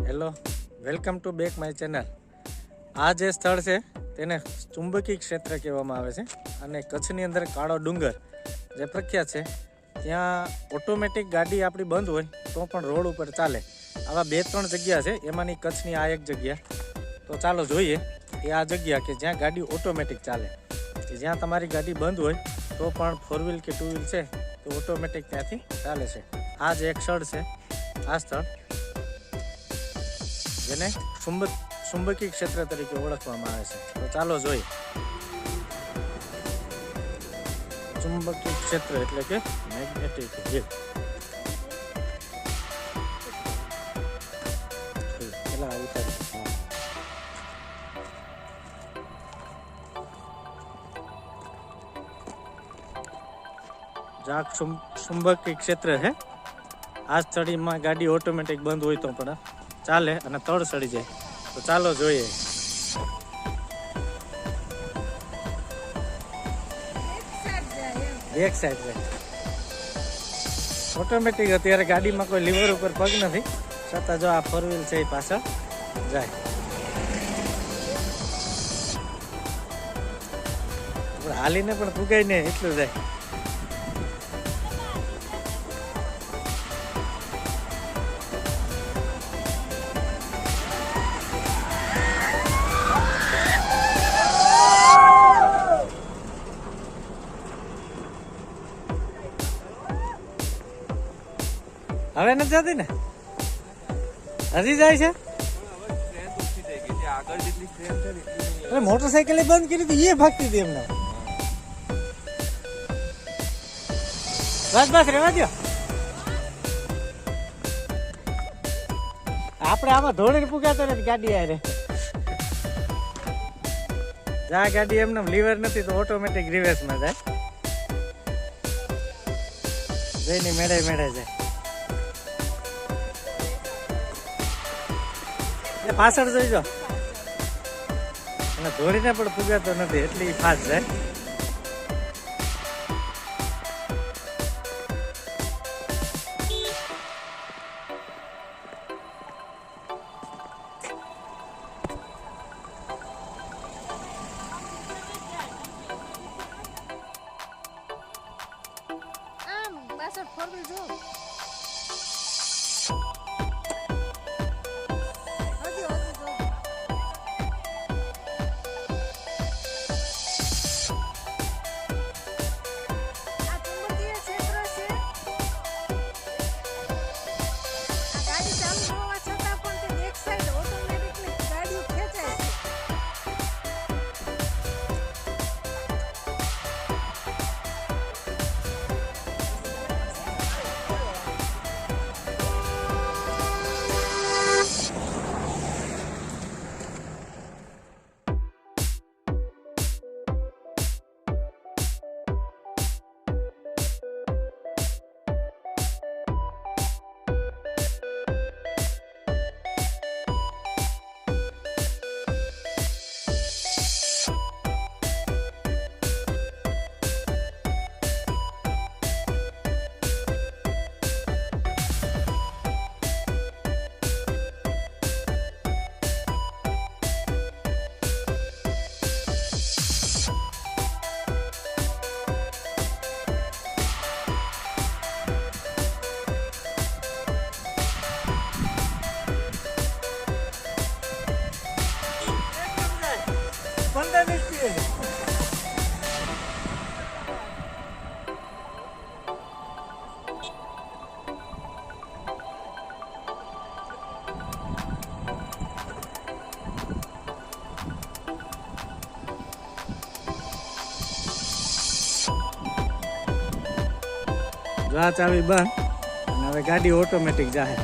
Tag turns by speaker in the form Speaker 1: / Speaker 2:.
Speaker 1: Hello, welcome to back my channel. આ જે સ્થળ છે તેને ચુંબકી ક્ષેત્ર કહેવામાં આવે છે અને કચ્છની અંદર કાળો ડુંગર જે પ્રખ્યાત છે ત્યાં ઓટોમેટિક ગાડી આપણી બંધ હોય તો પણ રોડ ઉપર ચાલે આવા 2-3 જગ્યા છે. એમાંની કચ્છની આ એક જગ્યા. તો ચાલો જોઈએ એ આ જગ્યા કે જ્યાં ગાડી ઓટોમેટિક ચાલે, કે જ્યાં તમારી ગાડી બંધ હોય તો પણ 4 વ્હીલ કે 2 વ્હીલ છે તો ઓટોમેટિક ત્યાંથી ચાલે છે. આ જ એક સ્થળ છે, આ સ્થળ જેને ચુંબકી ક્ષેત્ર તરીકે ઓળખવામાં આવે છે. તો ચાલો જોઈએ. ચુંબકી ક્ષેત્ર એટલે કે મેગ્નેટિક ફિલ્ડ. ચુંબકી ક્ષેત્ર છે આ સ્થળીમાં ગાડી ઓટોમેટિક બંધ હોય તો પણ ચાલે અને તળ સડી જાય. તો ચાલો જોઈએ. એક સાઈડ જાય ઓટોમેટિક. અત્યારે ગાડીમાં કોઈ લીવર ઉપર પગ નથી છતાં જો આ 4 વ્હીલ છે એ પાછળ જાય. હાલીને પણ પુગાય ને એટલું જાય. હવે નથી જતી ને, હજી જાય છે. મોટરસાઇકલ બંધ કરી હતી એ ભાગતી હતી એમને. બસ બસ રેવા દો. આપણે આમાં ધોળીને પુગાતો નથી ગાડી આરે. જા ગાડી એમને લીવર નથી તો ઓટોમેટિક રિવર્સમાં જાય. જઈને મેળે જાય. પાછળ જોઈજો અને ધોરીને પણ પુગાતો નથી એટલી ફાસ્ટ જાય. ચાવી બંધ અને હવે ગાડી ઓટોમેટિક જાય.